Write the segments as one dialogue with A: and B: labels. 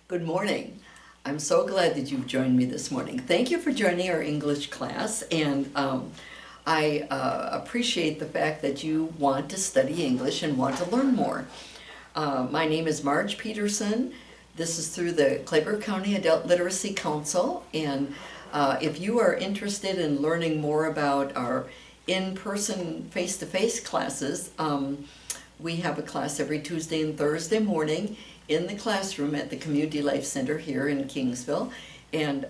A: Good morning. I'm so glad that you've joined me this morning. Thank you for joining our English class, and I appreciate the fact that you want to study English and want to learn more. My name is Marge Peterson. This is through the Clay County Adult Literacy Council, and if you are interested in learning more about our in-person face-to-face classes, we have a class every Tuesday and Thursday morning in the classroom at the Community Life Center here in Kingsville. And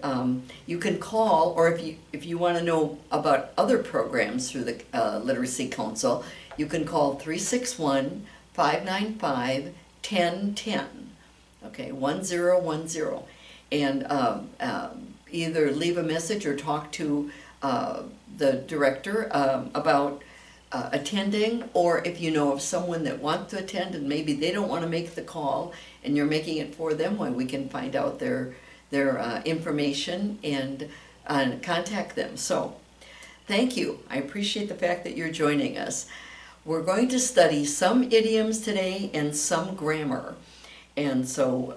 A: you can call, or if you want to know about other programs through the Literacy Council, you can call 361-595-1010. Okay, 1010. And either leave a message or talk to the director about attending, or if you know of someone that wants to attend and maybe they don't want to make the call and you're making it for them, well, we can find out their information and contact them. So thank you. I appreciate the fact that you're joining us. We're going to study some idioms today and some grammar. And so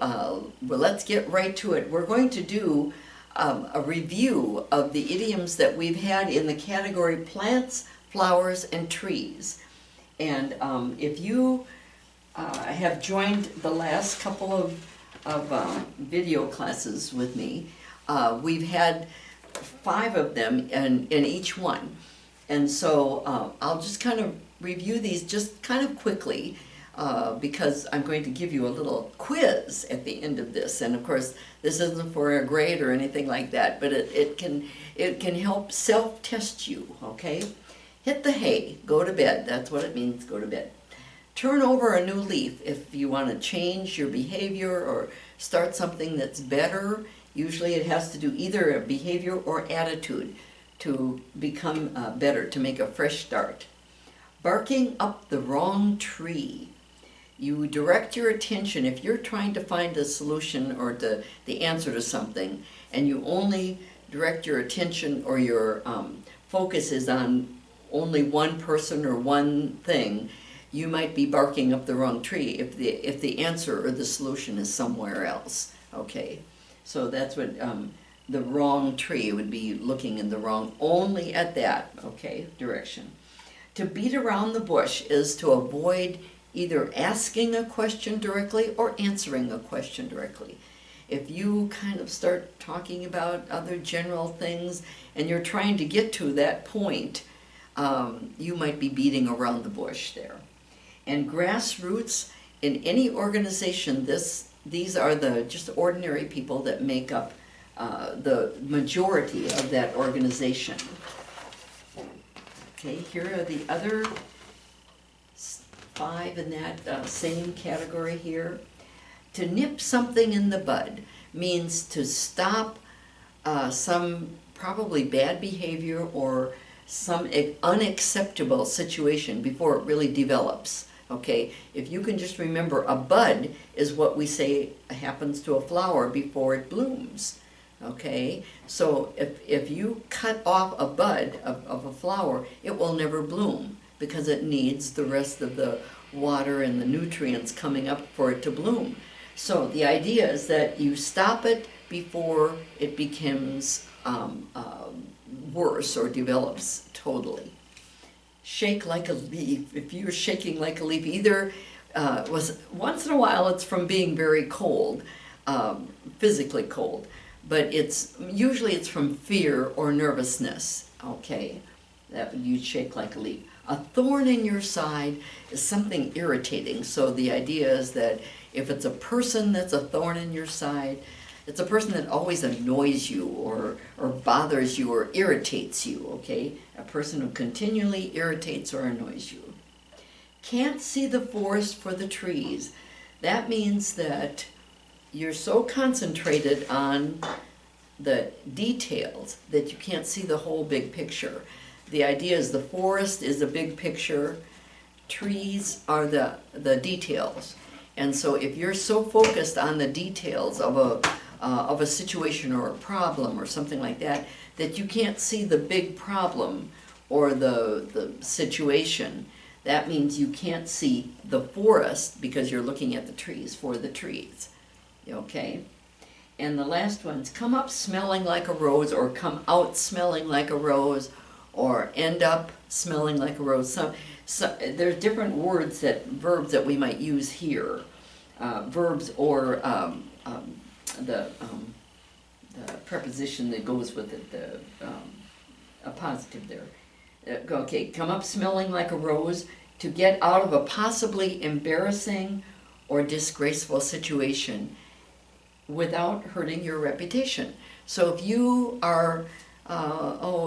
A: well, let's get right to it. We're going to do a review of the idioms that we've had in the category plants, flowers, and trees. And if you have joined the last couple of video classes with me, we've had 5 of them in each one. And so I'll just kind of review these just kind of quickly because I'm going to give you a little quiz at the end of this. And of course, this isn't for a grade or anything like that, but it can help self-test you, okay? Hit the hay, go to bed. That's what it means, go to bed. Turn over a new leaf if you want to change your behavior or start something that's better. Usually it has to do either a behavior or attitude to become better, to make a fresh start. Barking up the wrong tree. You direct your attention, if you're trying to find a solution or the answer to something, and you only direct your attention or your focus is on only one person or one thing, you might be barking up the wrong tree if the answer or the solution is somewhere else. Okay, so that's what the wrong tree would be, looking in the wrong, only at that, okay, direction. To beat around the bush is to avoid either asking a question directly or answering a question directly. If you kind of start talking about other general things and you're trying to get to that point, you might be beating around the bush there. And grassroots, in any organization, these are the just ordinary people that make up the majority of that organization. Okay, here are the other 5 in that same category here. To nip something in the bud means to stop some probably bad behavior or some unacceptable situation before it really develops. Okay, if you can just remember, a bud is what we say happens to a flower before it blooms. Okay, so if you cut off a bud of a flower, it will never bloom because it needs the rest of the water and the nutrients coming up for it to bloom. So the idea is that you stop it before it becomes worse or develops totally. Shake like a leaf. If you're shaking like a leaf, either once in a while it's from being very cold, physically cold, but usually it's from fear or nervousness. Okay, that you'd shake like a leaf. A thorn in your side is something irritating. So the idea is that if it's a person that's a thorn in your side, it's a person that always annoys you or bothers you or irritates you, okay? A person who continually irritates or annoys you. Can't see the forest for the trees. That means that you're so concentrated on the details that you can't see the whole big picture. The idea is the forest is a big picture, trees are the details. And so if you're so focused on the details of a situation or a problem or something like that, that you can't see the big problem or the situation, that means you can't see the forest because you're looking at the trees for the trees. Okay? And the last one's come up smelling like a rose, or come out smelling like a rose, or end up smelling like a rose. There's different verbs that we might use here. Verbs or the preposition that goes with it, a positive there. Okay, come up smelling like a rose, to get out of a possibly embarrassing or disgraceful situation without hurting your reputation. So if you are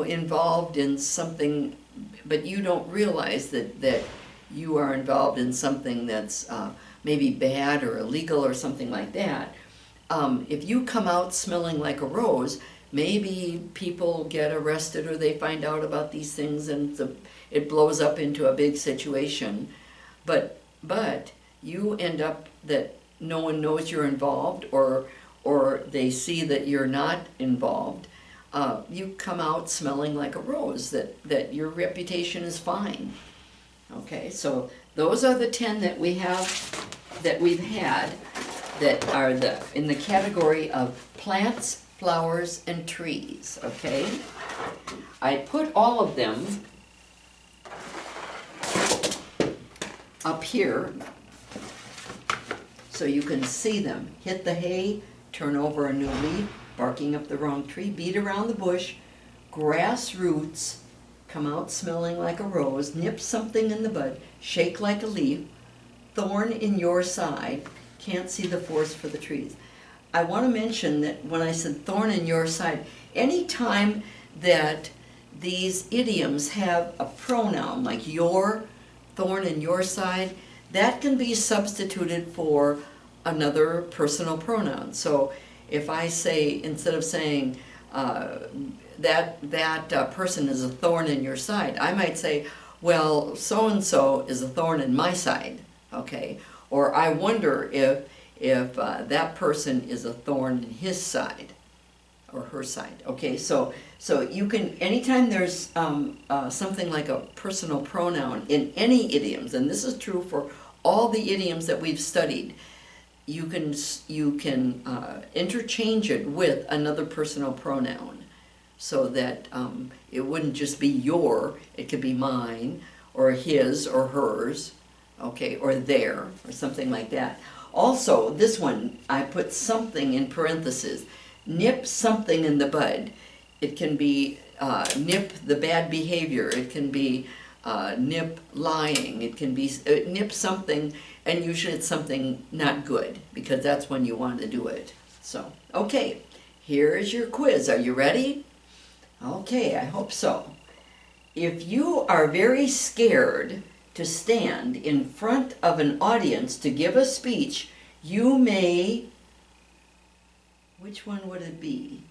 A: involved in something, but you don't realize that you are involved in something that's maybe bad or illegal or something like that, if you come out smelling like a rose, maybe people get arrested or they find out about these things and it blows up into a big situation. But you end up that no one knows you're involved, or they see that you're not involved. You come out smelling like a rose, that your reputation is fine. Okay, so those are the 10 that we've had that are in the category of plants, flowers, and trees. Okay, I put all of them up here so you can see them. Hit the hay, turn over a new leaf, barking up the wrong tree, beat around the bush, grass roots, come out smelling like a rose, nip something in the bud, shake like a leaf, thorn in your side, can't see the forest for the trees. I want to mention that when I said thorn in your side, any time that these idioms have a pronoun like your, thorn in your side, that can be substituted for another personal pronoun. So if I say, instead of saying that person is a thorn in your side, I might say, well, so-and-so is a thorn in my side, okay? Or I wonder if that person is a thorn in his side or her side, okay? So you can, anytime there's something like a personal pronoun in any idioms, and this is true for all the idioms that we've studied, you can interchange it with another personal pronoun, so that it wouldn't just be your, it could be mine, or his, or hers, okay, or their, or something like that. Also, this one, I put something in parentheses. Nip something in the bud. It can be nip the bad behavior. It can be nip lying. It can be nip something, and usually it's something not good, because that's when you want to do it. So, okay, here is your quiz. Are you ready? Okay, I hope so. If you are very scared to stand in front of an audience to give a speech, you may, which one would it be?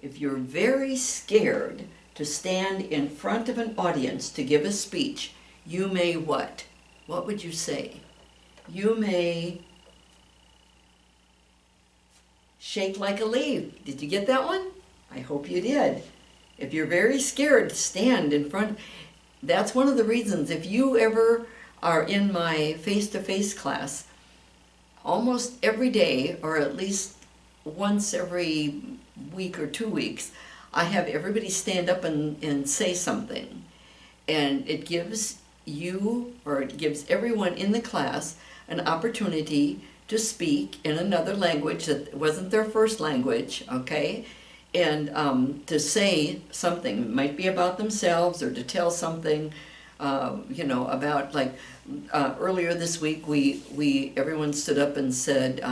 A: If you're very scared to stand in front of an audience to give a speech, you may what? What would you say? You may shake like a leaf. Did you get that one? I hope you did. If you're very scared to stand in front, that's one of the reasons. If you ever are in my face-to-face class, almost every day, or at least once every week or 2 weeks, I have everybody stand up and say something. And it gives you, or it gives everyone in the class, an opportunity to speak in another language that wasn't their first language, okay? And to say something. It might be about themselves, or to tell something, about, like, earlier this week, everyone stood up and said,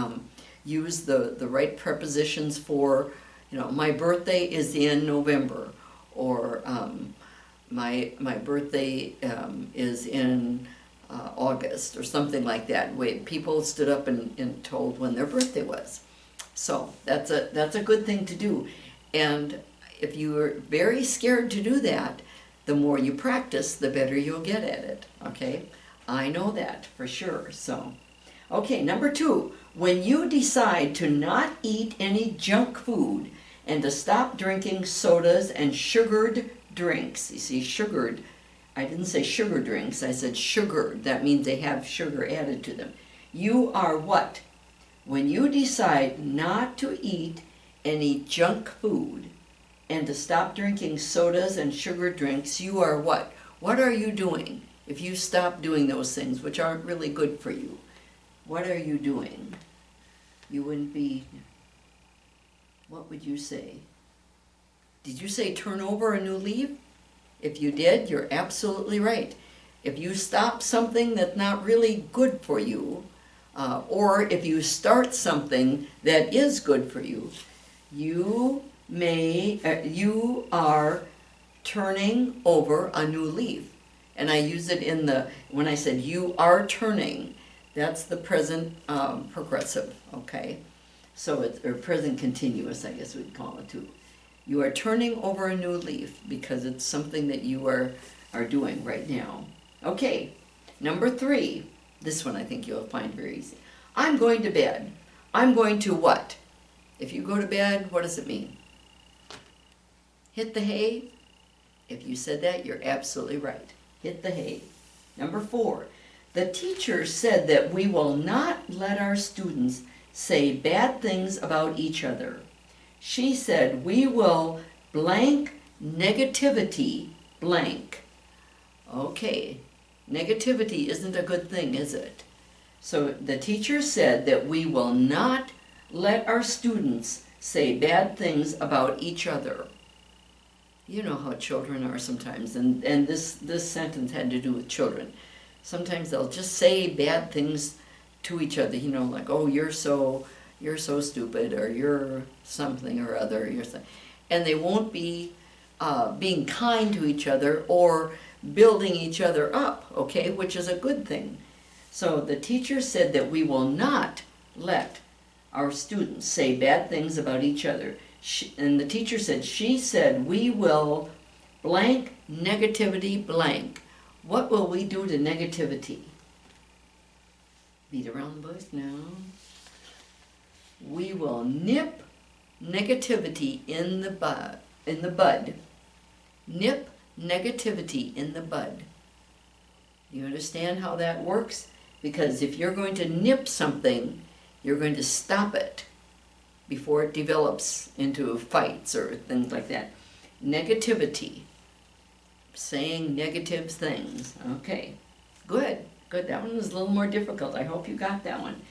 A: use the right prepositions for, my birthday is in November, or my birthday is in August, or something like that. People stood up and told when their birthday was. So that's a good thing to do. And if you're very scared to do that, the more you practice, the better you'll get at it, okay? I know that for sure. So, okay, number 2, when you decide to not eat any junk food and to stop drinking sodas and sugared drinks, you see, sugared, I didn't say sugar drinks, I said sugared. That means they have sugar added to them. You are what? when you decide not to eat any junk food and to stop drinking sodas and sugar drinks, you are what? What are you doing? If you stop doing those things, which aren't really good for you, what are you doing? You wouldn't be, what would you say? Did you say turn over a new leaf? If you did, you're absolutely right. If you stop something that's not really good for you, or if you start something that is good for you, you are turning over a new leaf. And I use it when I said you are turning, that's the present progressive, okay? So it's, or present continuous, I guess we'd call it too. You are turning over a new leaf because it's something that you are doing right now. Okay, number 3. This one I think you'll find very easy. I'm going to bed. I'm going to what? If you go to bed, what does it mean? Hit the hay? If you said that, you're absolutely right. Hit the hay. Number 4. The teacher said that we will not let our students say bad things about each other. She said we will blank negativity blank. Okay, negativity isn't a good thing, is it? So the teacher said that we will not let our students say bad things about each other. You know how children are sometimes, and this sentence had to do with children. Sometimes they'll just say bad things to each other, you know, like, oh, you're so stupid, or you're something or other, and they won't be being kind to each other or building each other up, okay, which is a good thing. So the teacher said that we will not let our students say bad things about each other. And the teacher said, she said, we will blank negativity blank. What will we do to negativity? Beat around the bush now. We will nip negativity in the bud. Nip negativity in the bud. You understand how that works? Because if you're going to nip something, you're going to stop it before it develops into fights or things like that. Negativity. Saying negative things. Okay, good. That one was a little more difficult. I hope you got that one.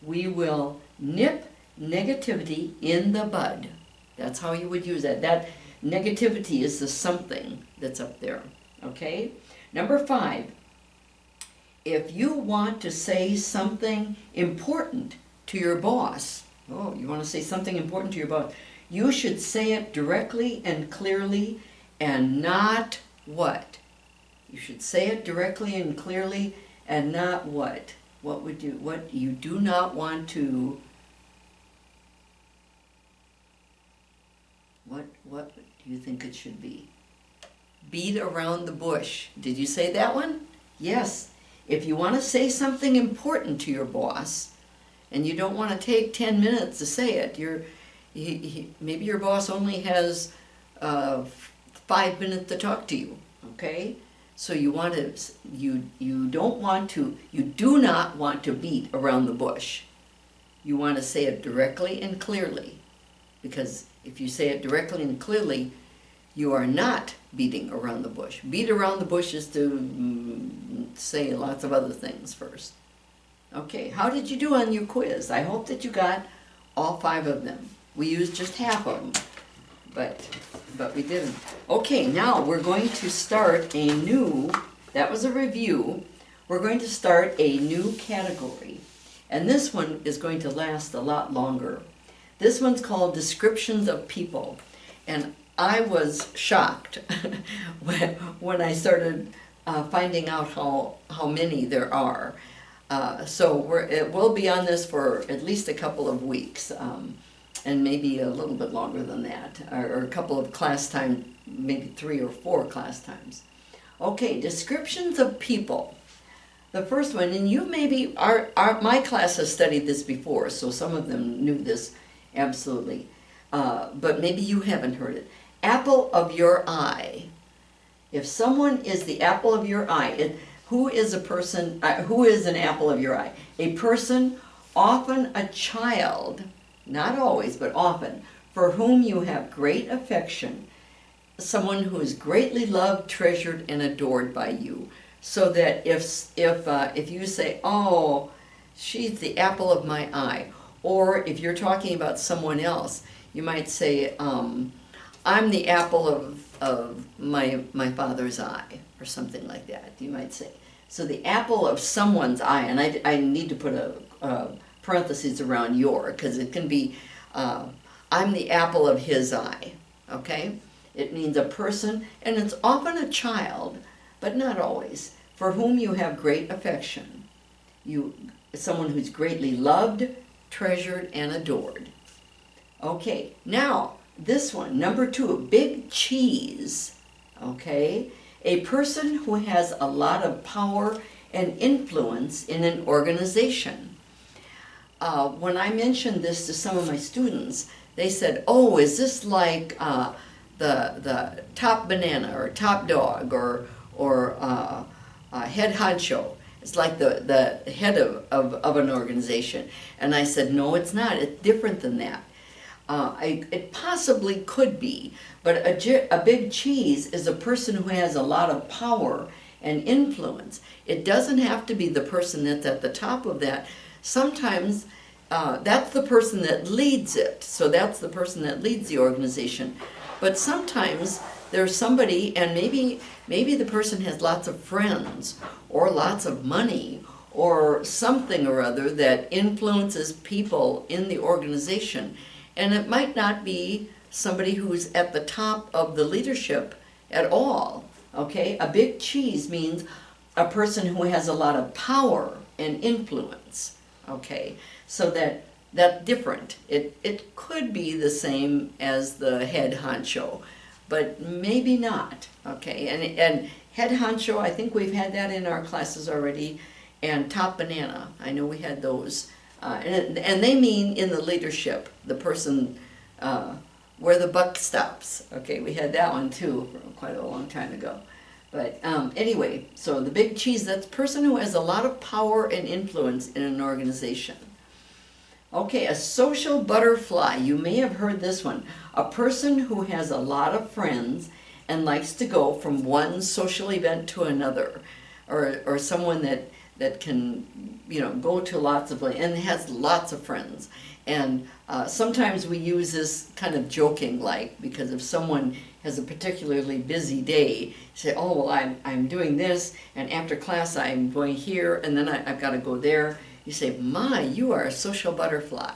A: We will nip negativity in the bud. That's how you would use that. That negativity is the something that's up there. Okay? Number 5. If you want to say something important to your boss, oh, you want to say something important to your boss, you should say it directly and clearly and not what? You should say it directly and clearly and not what? What you do not want to, what do you think it should be? Beat around the bush. Did you say that one? Yes. If you want to say something important to your boss, and you don't want to take 10 minutes to say it, maybe your boss only has 5 minutes to talk to you, okay? So you do not want to beat around the bush. You want to say it directly and clearly, because if you say it directly and clearly, you are not beating around the bush. Beat around the bush is to say lots of other things first. Okay, how did you do on your quiz? I hope that you got all 5 of them. We used just half of them, but we didn't. Okay, now we're going to start a new, that was a review, we're going to start a new category. And this one is going to last a lot longer. This one's called Descriptions of People. And I was shocked when I started finding out how many there are. So it will be on this for at least a couple of weeks, and maybe a little bit longer than that, or a couple of class time, maybe 3 or 4 class times. Okay, descriptions of people. The first one, and you maybe, my class has studied this before, so some of them knew this absolutely, but maybe you haven't heard it. Apple of your eye. If someone is the apple of your eye, who is a person? Who is an apple of your eye? A person often a child, not always, but often, for whom you have great affection, someone who is greatly loved, treasured, and adored by you. So that if you say, oh, she's the apple of my eye, or if you're talking about someone else, you might say, I'm the apple of my father's eye, or something like that, you might say. So the apple of someone's eye, and I need to put a parentheses around your, because it can be, I'm the apple of his eye, okay? It means a person, and it's often a child, but not always, for whom you have great affection. Someone who's greatly loved, treasured, and adored. Okay, now, this one, number 2, a big cheese, okay? A person who has a lot of power and influence in an organization. When I mentioned this to some of my students, they said, oh, is this like the top banana or top dog or head honcho? It's like the head of an organization. And I said, no, it's not. It's different than that. It possibly could be, but a big cheese is a person who has a lot of power and influence. It doesn't have to be the person that's at the top of that. Sometimes that's the person that leads it, so that's the person that leads the organization. But sometimes there's somebody, and maybe the person has lots of friends or lots of money or something or other that influences people in the organization. And it might not be somebody who's at the top of the leadership at all, okay? A big cheese means a person who has a lot of power and influence, okay? So that's different. It could be the same as the head honcho, but maybe not, okay? And head honcho, I think we've had that in our classes already, and top banana, I know we had those. And they mean in the leadership, the person where the buck stops. Okay, we had that one too from quite a long time ago. But anyway, so the big cheese, that's a person who has a lot of power and influence in an organization. Okay, a social butterfly. You may have heard this one. A person who has a lot of friends and likes to go from one social event to another, or someone that can, go to lots of places and has lots of friends. And sometimes we use this kind of joking, like, because if someone has a particularly busy day, say, oh, well, I'm doing this, and after class I'm going here, and then I've got to go there. You say, my, you are a social butterfly.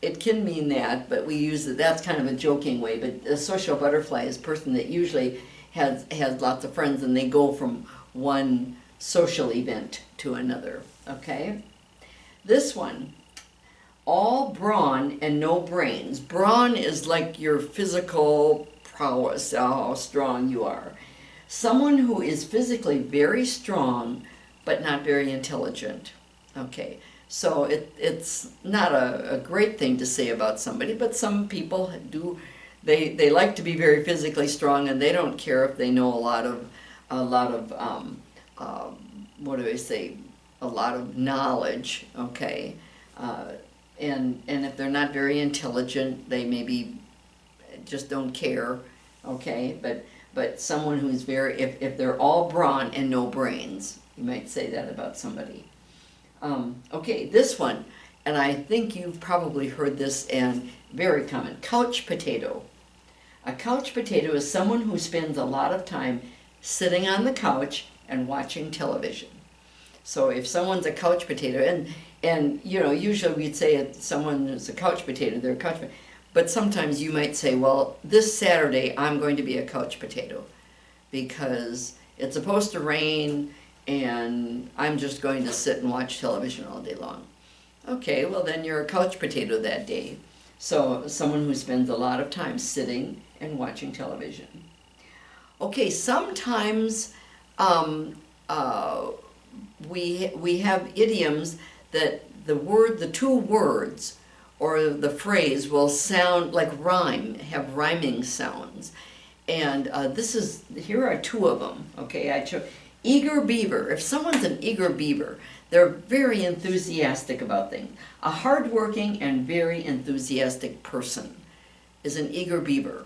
A: It can mean that, but we use it, that's kind of a joking way, but a social butterfly is a person that usually has lots of friends and they go from one social event to another, okay? This one, all brawn and no brains. Brawn is like your physical prowess, how strong you are. Someone who is physically very strong, but not very intelligent, okay? So it's not a great thing to say about somebody, but some people do, they like to be very physically strong and they don't care if they know a lot of what do I say, a lot of knowledge, okay? And if they're not very intelligent, they maybe just don't care, okay? But someone who's very, if they're all brawn and no brains, you might say that about somebody. Okay, this one, and I think you've probably heard this, and very common, couch potato. A couch potato is someone who spends a lot of time sitting on the couch and watching television. So if someone's a couch potato, and usually we'd say if someone is a couch potato, they're a couch potato. But sometimes you might say, well, this Saturday I'm going to be a couch potato because it's supposed to rain and I'm just going to sit and watch television all day long. Okay, well then you're a couch potato that day. So someone who spends a lot of time sitting and watching television. Okay, sometimes we have idioms that the two words or the phrase will sound like rhyme, have rhyming sounds. And here are two of them, okay? I chose eager beaver. If someone's an eager beaver, they're very enthusiastic about things. A hardworking and very enthusiastic person is an eager beaver.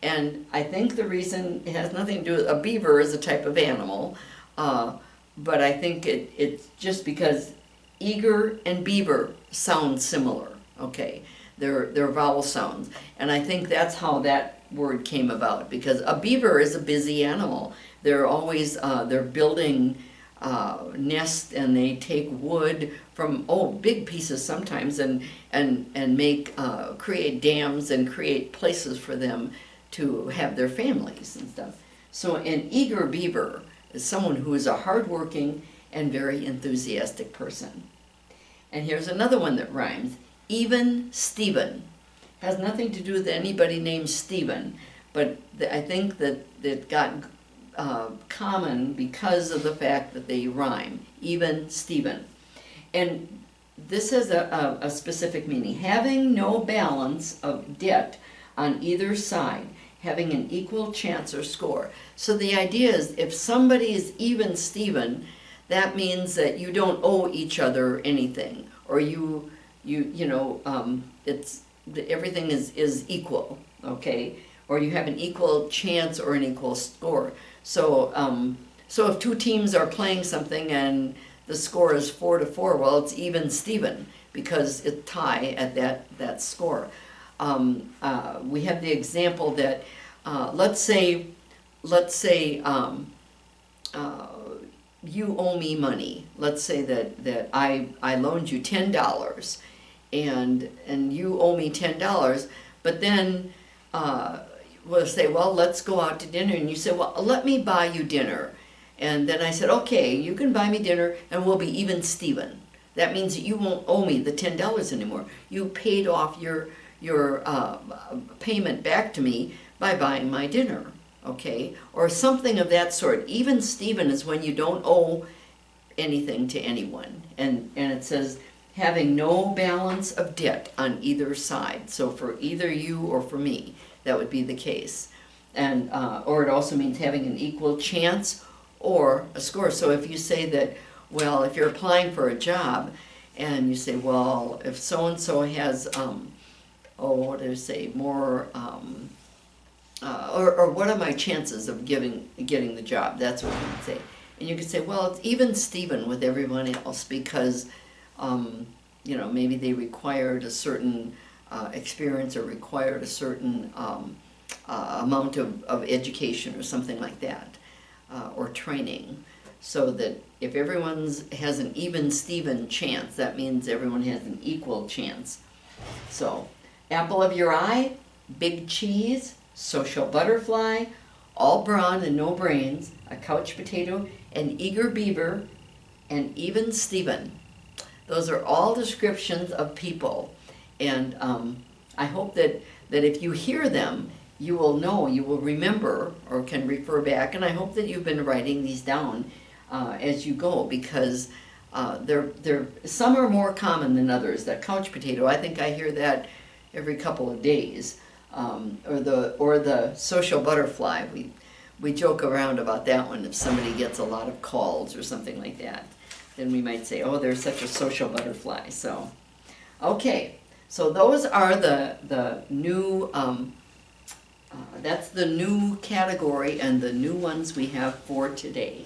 A: And I think the reason it has nothing to do with, a beaver is a type of animal, but I think it's just because eager and beaver sound similar, okay? They're vowel sounds. And I think that's how that word came about, because a beaver is a busy animal. They're always, they're building nests, and they take wood from, big pieces sometimes, and make, create dams and create places for them to have their families and stuff. So an eager beaver is someone who is a hardworking and very enthusiastic person. And here's another one that rhymes. Even Steven. Has nothing to do with anybody named Steven, but I think that it got common because of the fact that they rhyme. Even Steven. And this has a specific meaning. Having no balance of debt on either side, having an equal chance or score. So the idea is, if somebody is even Steven, that means that you don't owe each other anything, or it's everything is equal, okay? Or you have an equal chance or an equal score. So so if two teams are playing something and the score is 4-4, well, it's even Steven, because it's tie at that score. We have the example that let's say you owe me money. Let's say that I loaned you $10, and you owe me $10, but then we'll say, well, let's go out to dinner, and you say, well, let me buy you dinner. And then I said, okay, you can buy me dinner, and we'll be even Steven. That means that you won't owe me the $10 anymore. You paid off your payment back to me by buying my dinner, okay? Or something of that sort. Even Steven is when you don't owe anything to anyone. And it says, having no balance of debt on either side. So for either you or for me, that would be the case. And or it also means having an equal chance or a score. So if you say that, well, if you're applying for a job, and you say, well, if so-and-so has, what do I say, more, or what are my chances of getting the job? That's what you would say. And you could say, well, it's even Steven with everyone else, because, maybe they required a certain experience, or required a certain amount of education or something like that, or training. So that if everyone has an even Steven chance, that means everyone has an equal chance. So, apple of your eye, big cheese, social butterfly, all brawn and no brains, a couch potato, an eager beaver, and even Steven. Those are all descriptions of people. And I hope that if you hear them, you will know, you will remember, or can refer back. And I hope that you've been writing these down as you go, because some are more common than others. That couch potato, I think I hear that every couple of days. Or the social butterfly. We joke around about that one. If somebody gets a lot of calls or something like that, then we might say, oh, they're such a social butterfly. So, okay. So those are the new, that's the new category and the new ones we have for today.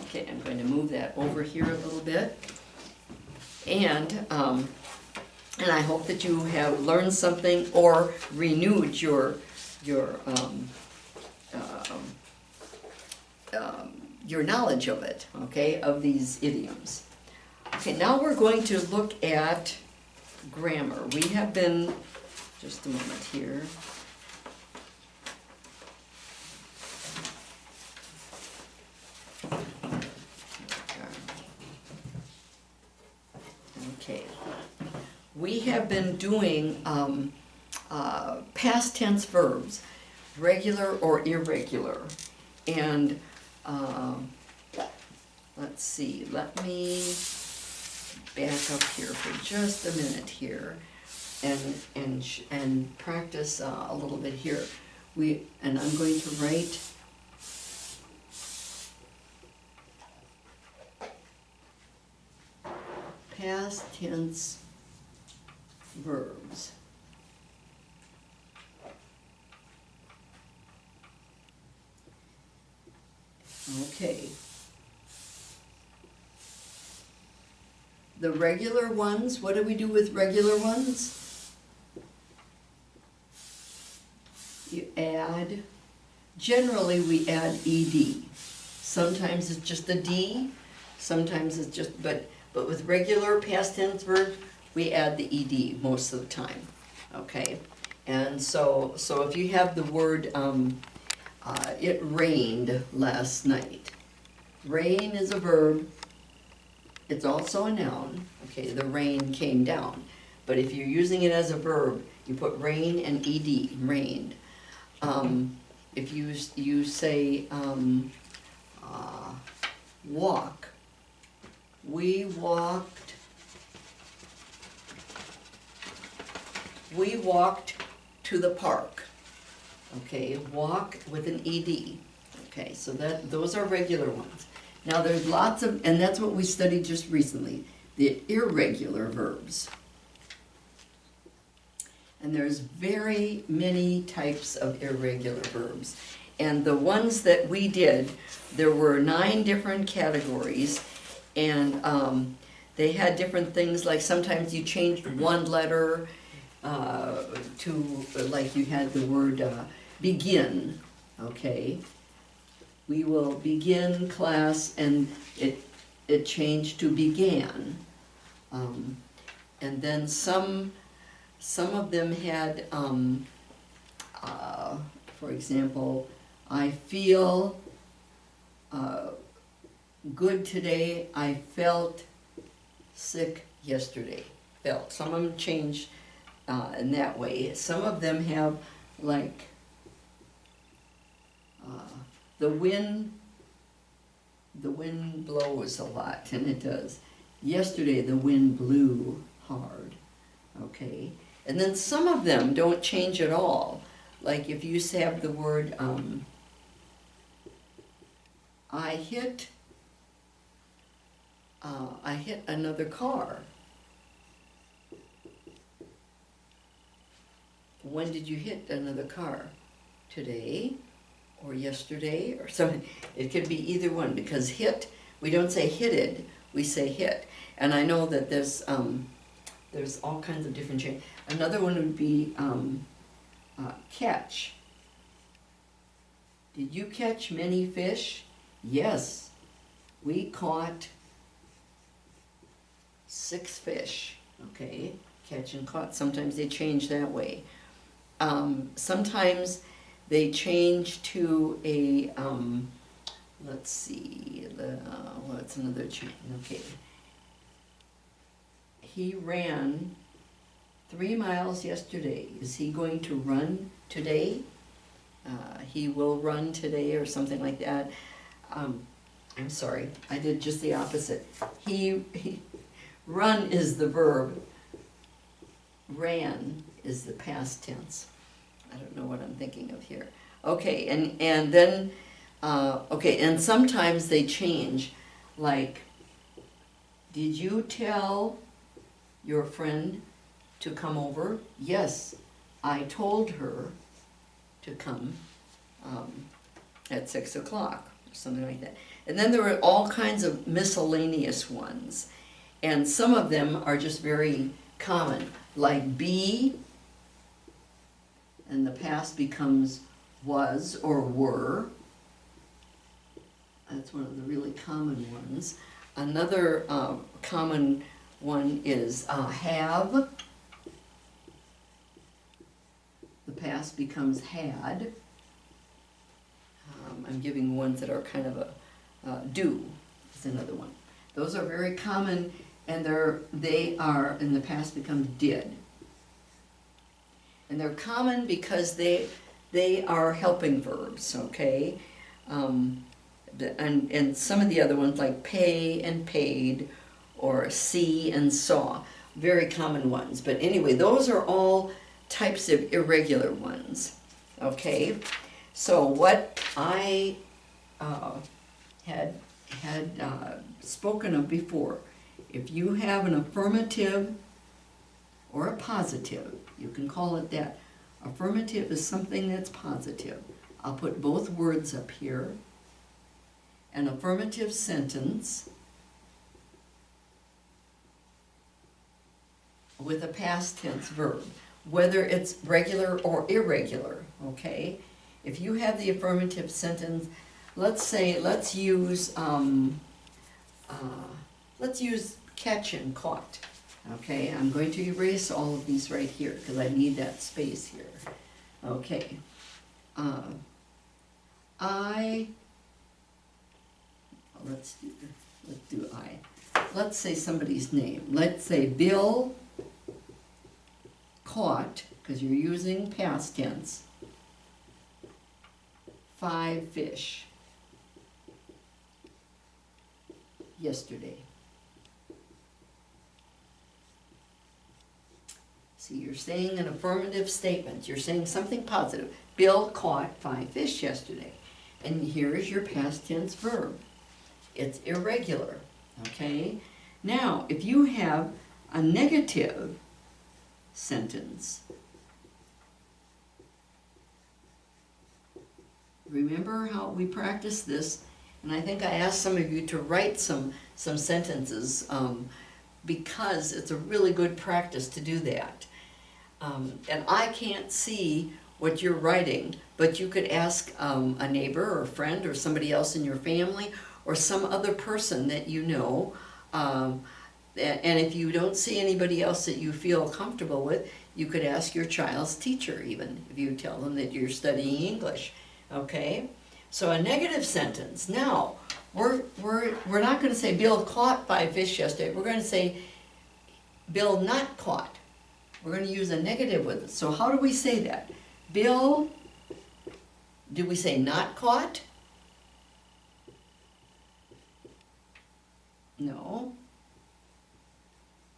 A: Okay, I'm going to move that over here a little bit. And I hope that you have learned something or renewed your knowledge of it, okay, of these idioms. Okay, now we're going to look at grammar. We have been, just a moment here. Okay. We have been doing past tense verbs, regular or irregular. And let's see, let me back up here for just a minute here and practice a little bit here. And I'm going to write past tense verbs. Okay. The regular ones, what do we do with regular ones? You add, generally we add ed. Sometimes it's just a d, sometimes it's just, but with regular past tense verbs, we add the ed most of the time, okay? And so if you have the word, it rained last night. Rain is a verb. It's also a noun. Okay, the rain came down. But if you're using it as a verb, you put rain and ed, rained. If you say walk, we walked to the park. Okay, walk with an ed. Okay, so those are regular ones. Now there's lots of, and that's what we studied just recently, the irregular verbs. And there's very many types of irregular verbs. And the ones that we did, there were 9 different categories, and they had different things, like sometimes you changed one letter to, like you had the word begin, okay? We will begin class, and it changed to began. And then some of them had, for example, I feel good today, I felt sick yesterday. Felt. Some of them change in that way. Some of them have, like, the wind blows a lot, and it does. Yesterday the wind blew hard, okay? And then some of them don't change at all. Like if you have the word, I hit another car. When did you hit another car? Today? Or yesterday, or something. It could be either one, because hit, we don't say hitted, we say hit. And I know that there's all kinds of different changes. Another one would be catch. Did you catch many fish? Yes, we caught 6 fish. Okay, catch and caught. Sometimes they change that way. Sometimes they change to a, let's see, what's another change? Okay. He ran 3 miles yesterday. Is he going to run today? He will run today, or something like that. I'm sorry, I did just the opposite. Run is the verb. Ran is the past tense. I don't know what I'm thinking of here. Okay, and then, okay, and sometimes they change, like, did you tell your friend to come over? Yes, I told her to come at 6 o'clock, or something like that. And then there are all kinds of miscellaneous ones, and some of them are just very common, like be, and the past becomes was or were. That's one of the really common ones. Another common one is have. The past becomes had. I'm giving ones that are kind of a do is another one. Those are very common, and they are in the past becomes did. And they're common because they are helping verbs, okay? And some of the other ones, like pay and paid, or see and saw, very common ones. But anyway, those are all types of irregular ones, okay? So what I had spoken of before if you have an affirmative or a positive, you can call it that. Affirmative is something that's positive. I'll put both words up here. An affirmative sentence with a past tense verb, whether it's regular or irregular, okay? If you have the affirmative sentence, let's use catch and caught, okay? I'm going to erase all of these right here because I need that space here, okay? Let's do I. Let's say somebody's name. Let's say Bill caught, because you're using past tense, 5 fish yesterday. See, you're saying an affirmative statement. You're saying something positive. Bill caught 5 fish yesterday. And here's your past tense verb. It's irregular, okay? Now, if you have a negative sentence, remember how we practiced this? And I think I asked some of you to write some sentences because it's a really good practice to do that. And I can't see what you're writing, but you could ask a neighbor or a friend or somebody else in your family or some other person that you know. And if you don't see anybody else that you feel comfortable with, you could ask your child's teacher even, if you tell them that you're studying English, okay? So a negative sentence. Now, we're not going to say Bill caught 5 fish yesterday. We're going to say Bill not caught. We're going to use a negative with it. So how do we say that? Bill, do we say not caught? No.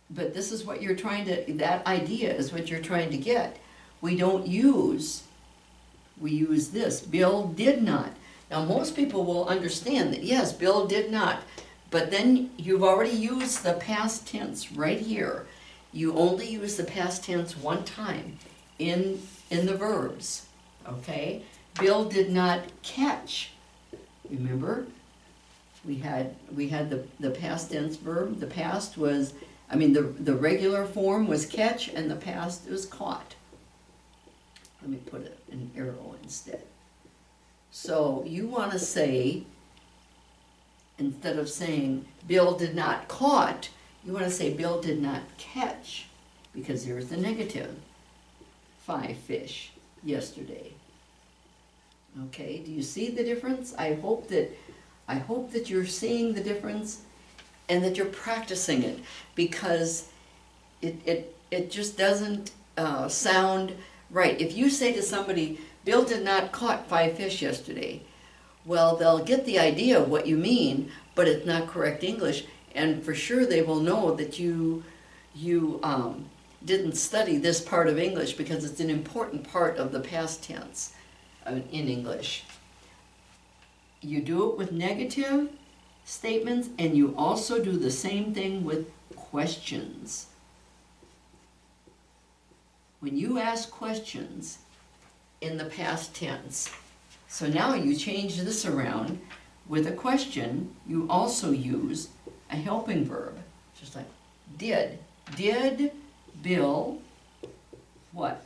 A: But this is what you're trying to, that idea is what you're trying to get. We use this. Bill did not. Now most people will understand that, yes, Bill did not. But then you've already used the past tense right here. You only use the past tense one time in the verbs, okay? Bill did not catch. Remember? We had the past tense verb. The past was, the regular form was catch and the past was caught. Let me put an arrow instead. So you want to say, instead of saying Bill did not caught, you want to say Bill did not catch, because there's the negative. 5 fish yesterday. Okay, do you see the difference? I hope that you're seeing the difference and that you're practicing it, because it just doesn't sound right. If you say to somebody, Bill did not caught 5 fish yesterday, well, they'll get the idea of what you mean, but it's not correct English, and for sure they will know that you didn't study this part of English, because it's an important part of the past tense in English. You do it with negative statements, and you also do the same thing with questions. When you ask questions in the past tense, so now you change this around. With a question, you also use a helping verb, just like did. Did Bill what?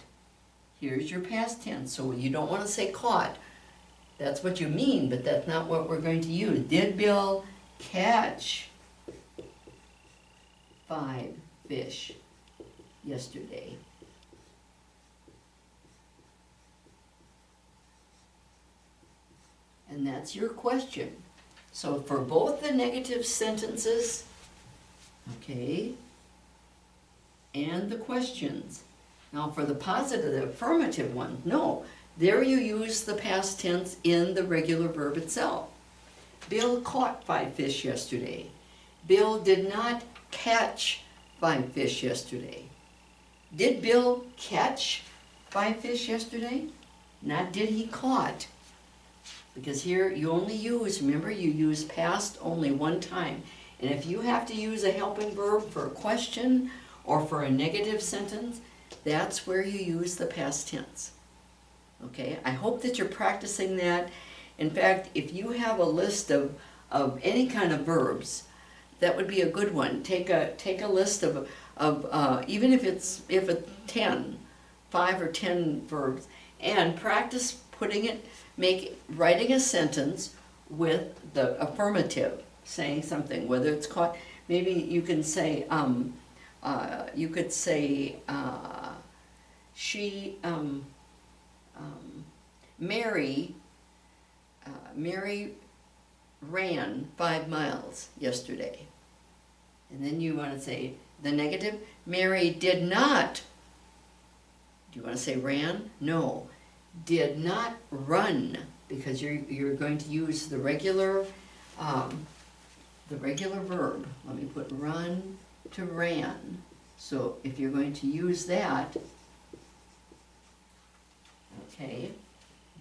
A: Here's your past tense, so you don't want to say caught. That's what you mean, but that's not what we're going to use. Did Bill catch 5 fish yesterday? And that's your question. So for both the negative sentences, okay, and the questions. Now for the positive, the affirmative one, no. There you use the past tense in the regular verb itself. Bill caught 5 fish yesterday. Bill did not catch 5 fish yesterday. Did Bill catch 5 fish yesterday? Not did he caught. Because here you only use, remember, you use past only one time. And if you have to use a helping verb for a question or for a negative sentence, that's where you use the past tense. Okay, I hope that you're practicing that. In fact, if you have a list of any kind of verbs, that would be a good one. Take a list of even if it's 5 or 10 verbs, and practice writing a sentence with the affirmative, saying something, whether it's caught. Maybe you can say you could say she Mary ran 5 miles yesterday. And then you want to say the negative, Mary did not. Do you want to say ran? No. Did not run, because you're going to use the regular verb. Let me put run to ran. So if you're going to use that, okay,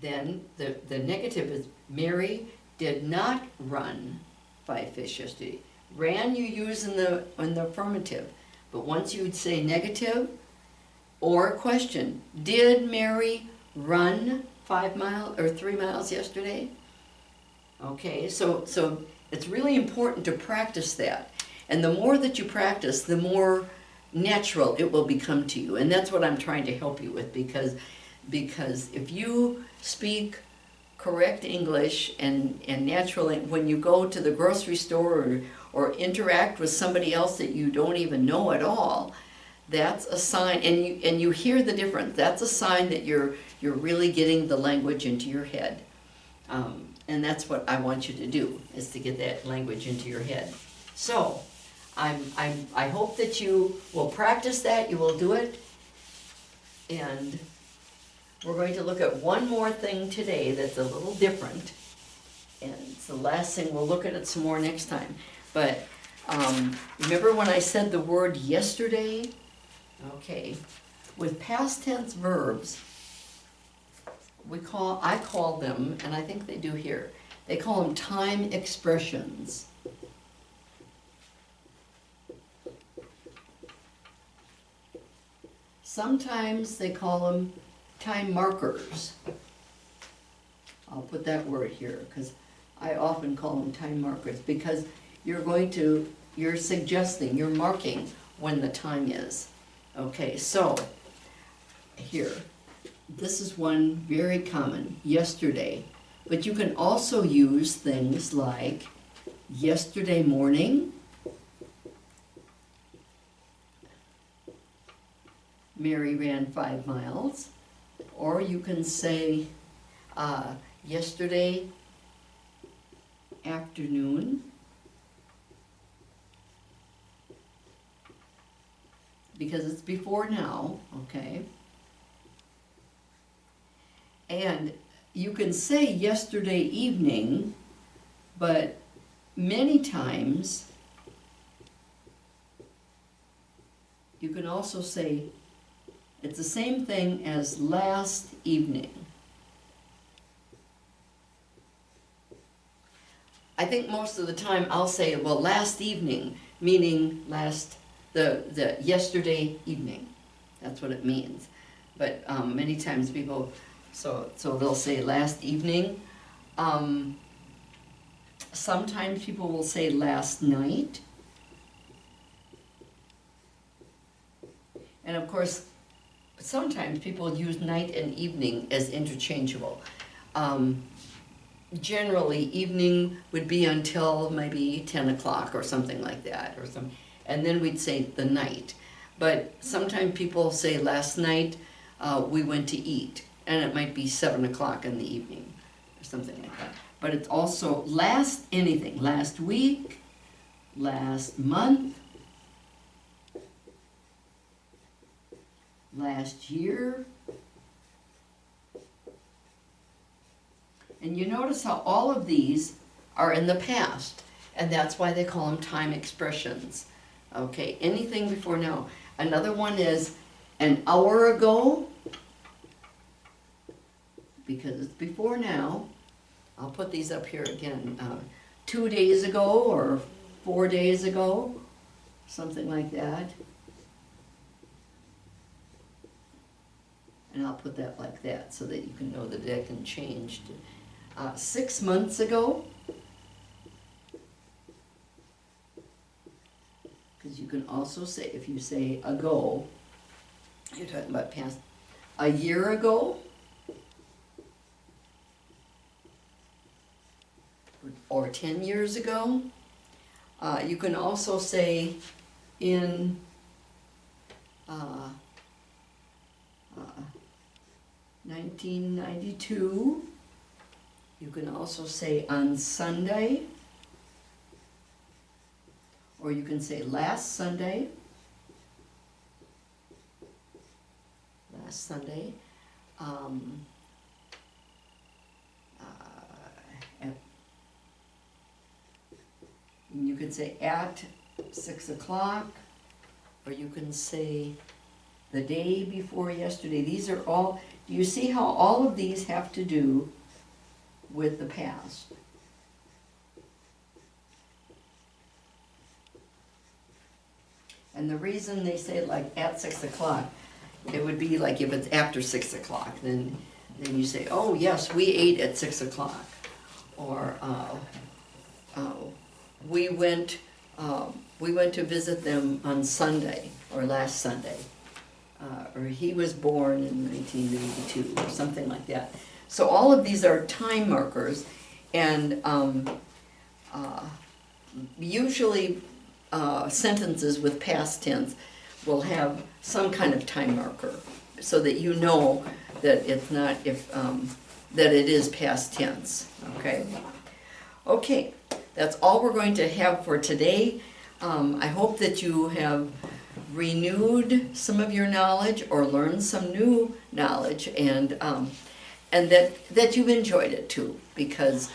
A: then the negative is Mary did not run 5 fish yesterday. Ran you use in the affirmative, but once you would say negative or a question, did Mary run 5 miles or 3 miles yesterday? Okay, so it's really important to practice that, and the more that you practice, the more natural it will become to you, and that's what I'm trying to help you with, because if you speak correct English and naturally, when you go to the grocery store or interact with somebody else that you don't even know at all, that's a sign, and you hear the difference. That's a sign that you're really getting the language into your head, and that's what I want you to do, is to get that language into your head. So I hope that you will practice that. You will do it, and we're going to look at one more thing today that's a little different, and it's the last thing. We'll look at it some more next time. But remember when I said the word yesterday? Okay, with past tense verbs, I call them, and I think they do here, they call them time expressions. Sometimes they call them time markers. I'll put that word here because I often call them time markers, because you're suggesting, you're marking when the time is. Okay, so here, this is one very common, yesterday. But you can also use things like yesterday morning, Mary ran 5 miles, or you can say yesterday afternoon, because it's before now, okay? And you can say yesterday evening, but many times you can also say it's the same thing as last evening. I think most of the time I'll say, well, last evening, meaning the yesterday evening. That's what it means. But many times people, so they'll say last evening. Sometimes people will say last night. And of course, sometimes people use night and evening as interchangeable. Generally, evening would be until maybe 10 o'clock or something like that, and then we'd say the night. But sometimes people say last night we went to eat, and it might be 7 o'clock in the evening or something like that. But it's also anything, last week, last month, last year. And you notice how all of these are in the past, and that's why they call them time expressions. Okay, anything before now. Another one is an hour ago, because it's before now. I'll put these up here again. 2 days ago, or 4 days ago, something like that. And I'll put that like that so that you can know that that can change. 6 months ago, because you can also say, if you say ago, you're talking about past. A year ago, or 10 years ago. You can also say in 1992. You can also say on Sunday, or you can say last Sunday. Last Sunday. You can say at 6 o'clock, or you can say the day before yesterday. These are all, do you see how all of these have to do with the past? And the reason they say like at 6 o'clock, it would be like if it's after 6 o'clock, then you say, oh yes, we ate at 6 o'clock. Or we went to visit them on Sunday, or last Sunday. Or he was born in 1992, or something like that. So all of these are time markers, and usually sentences with past tense will have some kind of time marker, so that you know that it's not that it is past tense. Okay. Okay, that's all we're going to have for today. I hope that you have renewed some of your knowledge or learned some new knowledge, and that you've enjoyed it too, because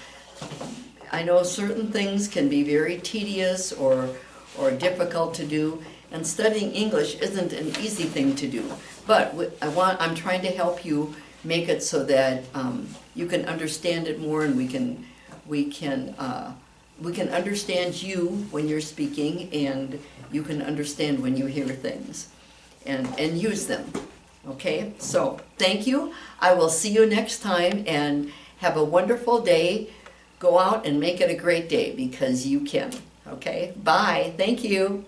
A: I know certain things can be very tedious or difficult to do, and studying English isn't an easy thing to do. But I'm trying to help you make it so that you can understand it more, and we can understand you when you're speaking, and you can understand when you hear things, and use them. Okay, so thank you. I will see you next time, and have a wonderful day. Go out and make it a great day, because you can. Okay, bye. Thank you.